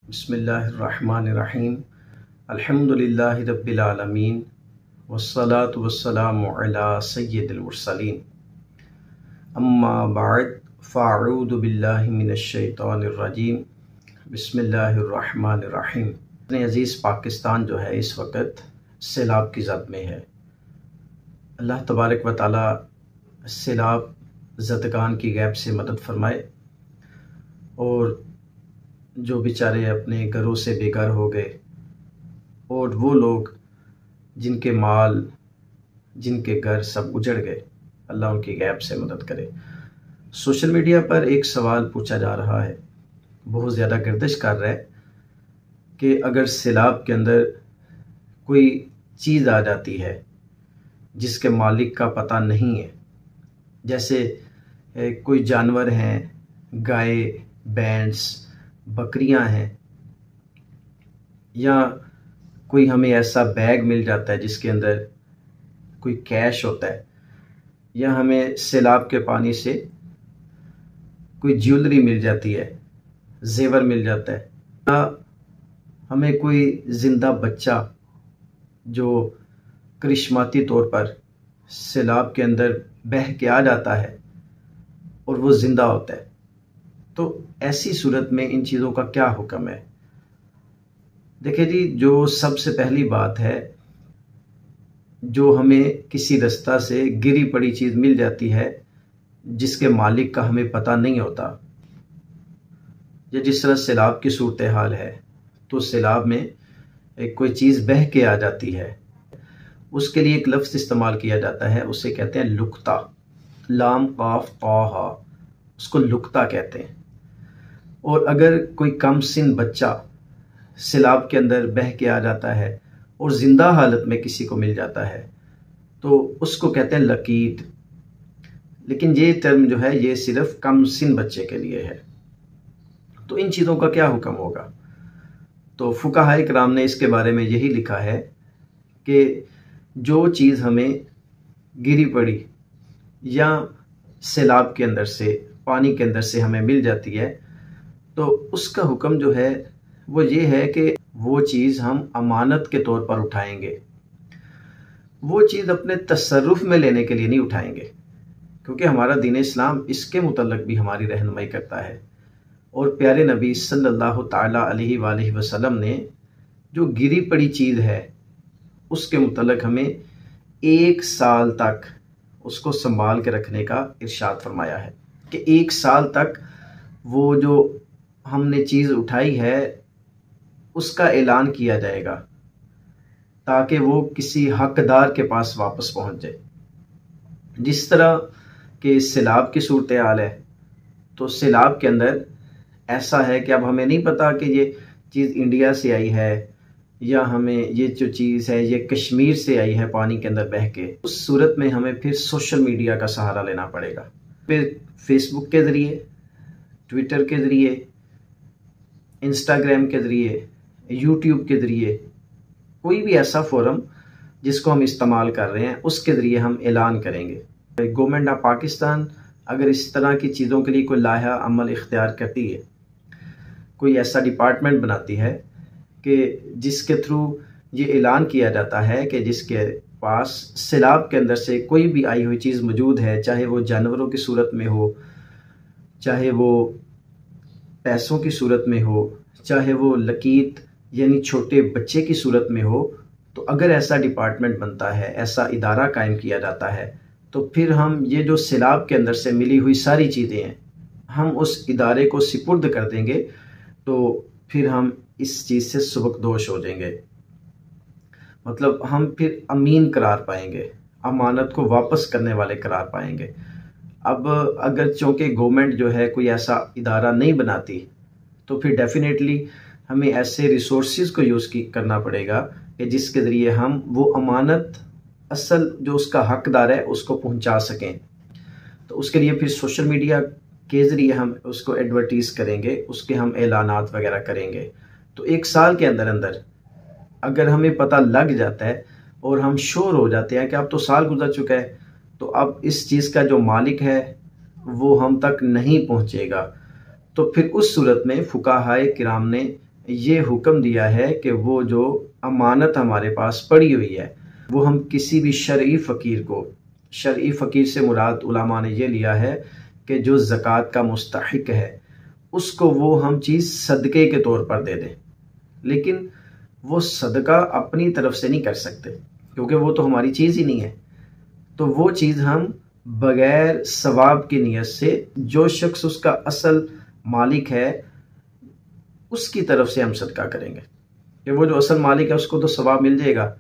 बिस्मिल्लाहिर्रहमानिर्रहीम। अल्हम्दुलिल्लाहि रब्बिल आलमीन वस्सलातु वस्सलामु अला सय्यिदिल मुरसलीन। अम्मा बाद फ़अऊज़ु बिल्लाहि मिनश शैतानिर रजीम। बिस्मिल्लाहिर्रहमानिर्रहीम। अपने अज़ीज़ पाकिस्तान जो है इस वक्त सैलाब की ज़द में है। अल्लाह तबारक व तआला सैलाब ज़दगान की गैब से मदद फरमाए और जो बेचारे अपने घरों से बेघर हो गए और वो लोग जिनके माल जिनके घर सब उजड़ गए, अल्लाह उनकी गैब से मदद करे। सोशल मीडिया पर एक सवाल पूछा जा रहा है, बहुत ज़्यादा गर्दिश कर रहा है कि अगर सैलाब के अंदर कोई चीज़ आ जाती है जिसके मालिक का पता नहीं है, जैसे कोई जानवर हैं, गाय, भैंस, बकरियां हैं, या कोई हमें ऐसा बैग मिल जाता है जिसके अंदर कोई कैश होता है, या हमें सैलाब के पानी से कोई ज्वेलरी मिल जाती है, जेवर मिल जाता है, या हमें कोई ज़िंदा बच्चा जो करिश्माती तौर पर सैलाब के अंदर बह के आ जाता है और वो ज़िंदा होता है, तो ऐसी सूरत में इन चीज़ों का क्या हुक्म है? देखिए जी, जो सबसे पहली बात है, जो हमें किसी रास्ता से गिरी पड़ी चीज़ मिल जाती है जिसके मालिक का हमें पता नहीं होता, या जिस तरह सैलाब की सूरत हाल है, तो सैलाब में एक कोई चीज़ बह के आ जाती है, उसके लिए एक लफ्ज़ इस्तेमाल किया जाता है, उसे कहते हैं लुकता। लाम काफ ताहा, उसको लुकता कहते हैं। और अगर कोई कम सिन बच्चा सैलाब के अंदर बह के आ जाता है और ज़िंदा हालत में किसी को मिल जाता है तो उसको कहते हैं लकीत। लेकिन ये टर्म जो है ये सिर्फ कम सिन बच्चे के लिए है। तो इन चीज़ों का क्या हुक्म होगा? तो फुकाहाए किराम ने इसके बारे में यही लिखा है कि जो चीज़ हमें गिरी पड़ी या सैलाब के अंदर से, पानी के अंदर से हमें मिल जाती है, तो उसका हुक्म जो है वो ये है कि वो चीज़ हम अमानत के तौर पर उठाएंगे। वो चीज़ अपने तसर्रुफ़ में लेने के लिए नहीं उठाएंगे, क्योंकि हमारा दीन इस्लाम इसके मुतल्लिक़ भी हमारी रहनुमाई करता है। और प्यारे नबी सल्लल्लाहु ताला अलैहि वसल्लम ने जो गिरी पड़ी चीज़ है उसके मुतल्लिक़ हमें 1 साल तक उसको संभाल के रखने का इरशाद फरमाया है कि 1 साल तक वो जो हमने चीज़ उठाई है उसका ऐलान किया जाएगा ताकि वो किसी हकदार के पास वापस पहुंच जाए। जिस तरह के सैलाब की सूरत हाल है, तो सैलाब के अंदर ऐसा है कि अब हमें नहीं पता कि ये चीज़ इंडिया से आई है या हमें ये जो चीज़ है ये कश्मीर से आई है पानी के अंदर बह के। उस सूरत में हमें फिर सोशल मीडिया का सहारा लेना पड़ेगा। फिर फेसबुक के ज़रिए, ट्विटर के ज़रिए, इंस्टाग्राम के ज़रिए, यूट्यूब के ज़रिए, कोई भी ऐसा फोरम जिसको हम इस्तेमाल कर रहे हैं उसके ज़रिए हम ऐलान करेंगे। गवर्नमेंट ऑफ पाकिस्तान अगर इस तरह की चीज़ों के लिए कोई लाहा अमल इख्तियार करती है, कोई ऐसा डिपार्टमेंट बनाती है कि जिसके थ्रू ये ऐलान किया जाता है कि जिसके पास सैलाब के अंदर से कोई भी आई हुई चीज़ मौजूद है, चाहे वो जानवरों की सूरत में हो, चाहे वो पैसों की सूरत में हो, चाहे वो लकीत यानी छोटे बच्चे की सूरत में हो, तो अगर ऐसा डिपार्टमेंट बनता है, ऐसा इदारा कायम किया जाता है, तो फिर हम ये जो सैलाब के अंदर से मिली हुई सारी चीज़ें हैं हम उस इदारे को सिपुर्द कर देंगे, तो फिर हम इस चीज़ से सुबकदोश हो जाएंगे। मतलब हम फिर अमीन करार पाएंगे, अमानत को वापस करने वाले करार पाएंगे। अब अगर चूँकि गवर्नमेंट जो है कोई ऐसा इदारा नहीं बनाती, तो फिर डेफिनेटली हमें ऐसे रिसोर्सेज को यूज़ करना पड़ेगा कि जिसके ज़रिए हम वो अमानत असल जो उसका हकदार है उसको पहुंचा सकें। तो उसके लिए फिर सोशल मीडिया के ज़रिए हम उसको एडवर्टीज़ करेंगे, उसके हम ऐलानात वगैरह करेंगे। तो 1 साल के अंदर अंदर अगर हमें पता लग जाता है और हम श्योर हो जाते हैं कि अब तो साल गुजर चुका है, तो अब इस चीज़ का जो मालिक है वो हम तक नहीं पहुंचेगा, तो फिर उस सूरत में फुकाहाए किराम ने ये हुक्म दिया है कि वो जो अमानत हमारे पास पड़ी हुई है वो हम किसी भी शरई फ़कीर को, शरई फ़कीर से मुराद उलमा ने ये लिया है कि जो ज़कात का मुस्तहिक है उसको वो हम चीज़ सदक़े के तौर पर दे दें। लेकिन वो सदका अपनी तरफ से नहीं कर सकते क्योंकि वो तो हमारी चीज़ ही नहीं है। तो वो चीज़ हम बग़ैर सवाब की नीयत से जो शख्स उसका असल मालिक है उसकी तरफ से हम सदका करेंगे कि वो जो असल मालिक है उसको तो सवाब मिल जाएगा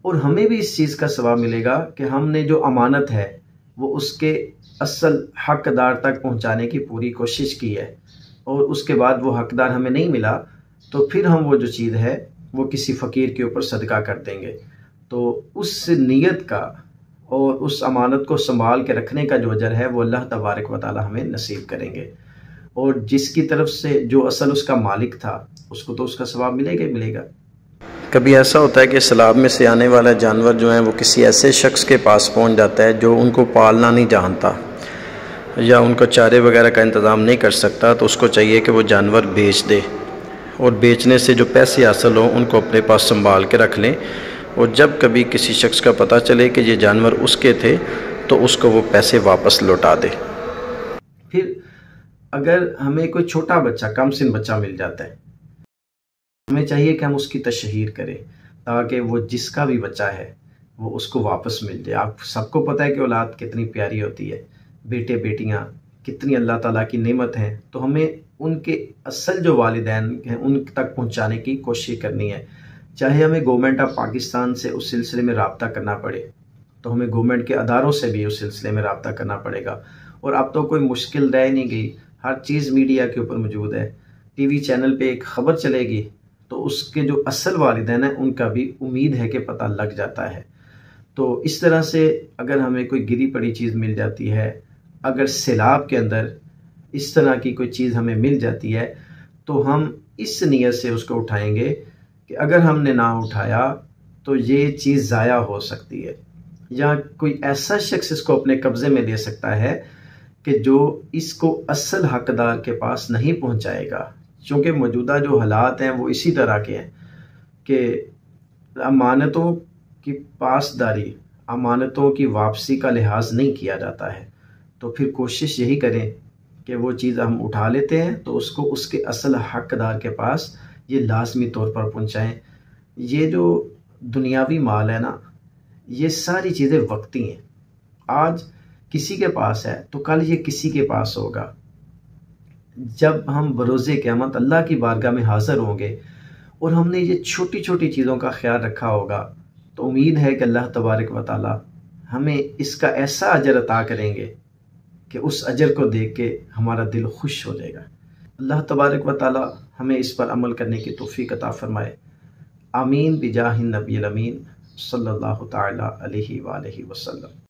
और हमें भी इस चीज़ का सवाब मिलेगा कि हमने जो अमानत है वो उसके असल हकदार तक पहुंचाने की पूरी कोशिश की है और उसके बाद वो हकदार हमें नहीं मिला तो फिर हम वो जो चीज़ है वो किसी फ़कीर के ऊपर सदका कर देंगे। तो उस नीयत का और उस अमानत को संभाल के रखने का जो अजर है वो अल्लाह तबारक व तआला हमें नसीब करेंगे और जिसकी तरफ से जो असल उसका मालिक था उसको तो उसका सवाब मिलेगा ही मिलेगा। कभी ऐसा होता है कि सैलाब में से आने वाला जानवर जो है वो किसी ऐसे शख्स के पास पहुंच जाता है जो उनको पालना नहीं जानता या उनको चारे वगैरह का इंतज़ाम नहीं कर सकता, तो उसको चाहिए कि वो जानवर बेच दे और बेचने से जो पैसे हासिल हों उनको अपने पास संभाल के रख लें और जब कभी किसी शख्स का पता चले कि ये जानवर उसके थे तो उसको वो पैसे वापस लौटा दे। फिर अगर हमें कोई छोटा बच्चा, कम सिन बच्चा मिल जाता है, हमें चाहिए कि हम उसकी तशहीर करें ताकि वो जिसका भी बच्चा है वो उसको वापस मिल जाए। आप सबको पता है कि औलाद कितनी प्यारी होती है, बेटे बेटियां कितनी अल्लाह ताला की नेमत हैं, तो हमें उनके असल जो वालिदैन हैं उन तक पहुंचाने की कोशिश करनी है। चाहे हमें गवर्नमेंट ऑफ पाकिस्तान से उस सिलसिले में रब्ता करना पड़े तो हमें गवर्नमेंट के अदारों से भी उस सिलसिले में रब्ता करना पड़ेगा। और अब तो कोई मुश्किल रह नहीं गई, हर चीज़ मीडिया के ऊपर मौजूद है। टीवी चैनल पे एक ख़बर चलेगी तो उसके जो असल वालिदैन हैं उनका भी उम्मीद है कि पता लग जाता है। तो इस तरह से अगर हमें कोई गिरी पड़ी चीज़ मिल जाती है, अगर सैलाब के अंदर इस तरह की कोई चीज़ हमें मिल जाती है तो हम इस नीयत से उसको उठाएंगे कि अगर हमने ना उठाया तो ये चीज़ ज़ाया हो सकती है या कोई ऐसा शख्स इसको अपने कब्ज़े में ले सकता है कि जो इसको असल हकदार के पास नहीं पहुंचाएगा। क्योंकि मौजूदा जो हालात हैं वो इसी तरह के हैं कि अमानतों की पासदारी, अमानतों की वापसी का लिहाज नहीं किया जाता है। तो फिर कोशिश यही करें कि वो चीज़ हम उठा लेते हैं तो उसको उसके असल हकदार के पास ये लाजमी तौर पर पहुंचाएं। ये जो दुनियावी माल है ना, ये सारी चीज़ें वक्ती हैं। आज किसी के पास है तो कल ये किसी के पास होगा। जब हम बरोज़े क़यामत अल्लाह की बारगाह में हाज़िर होंगे और हमने ये छोटी छोटी चीज़ों का ख्याल रखा होगा तो उम्मीद है कि अल्लाह तबारक व तआला हमें इसका ऐसा अजर अता करेंगे कि उस अजर को देख के हमारा दिल खुश हो जाएगा। अल्लाह तबारक व तआला हमें इस पर अमल करने की तौफ़ीक़ अता फ़रमाए। आमीन बिजाहिन नबील अमीन सल्लल्लाहु तआला अलैहि व आलिहि वसल्लम।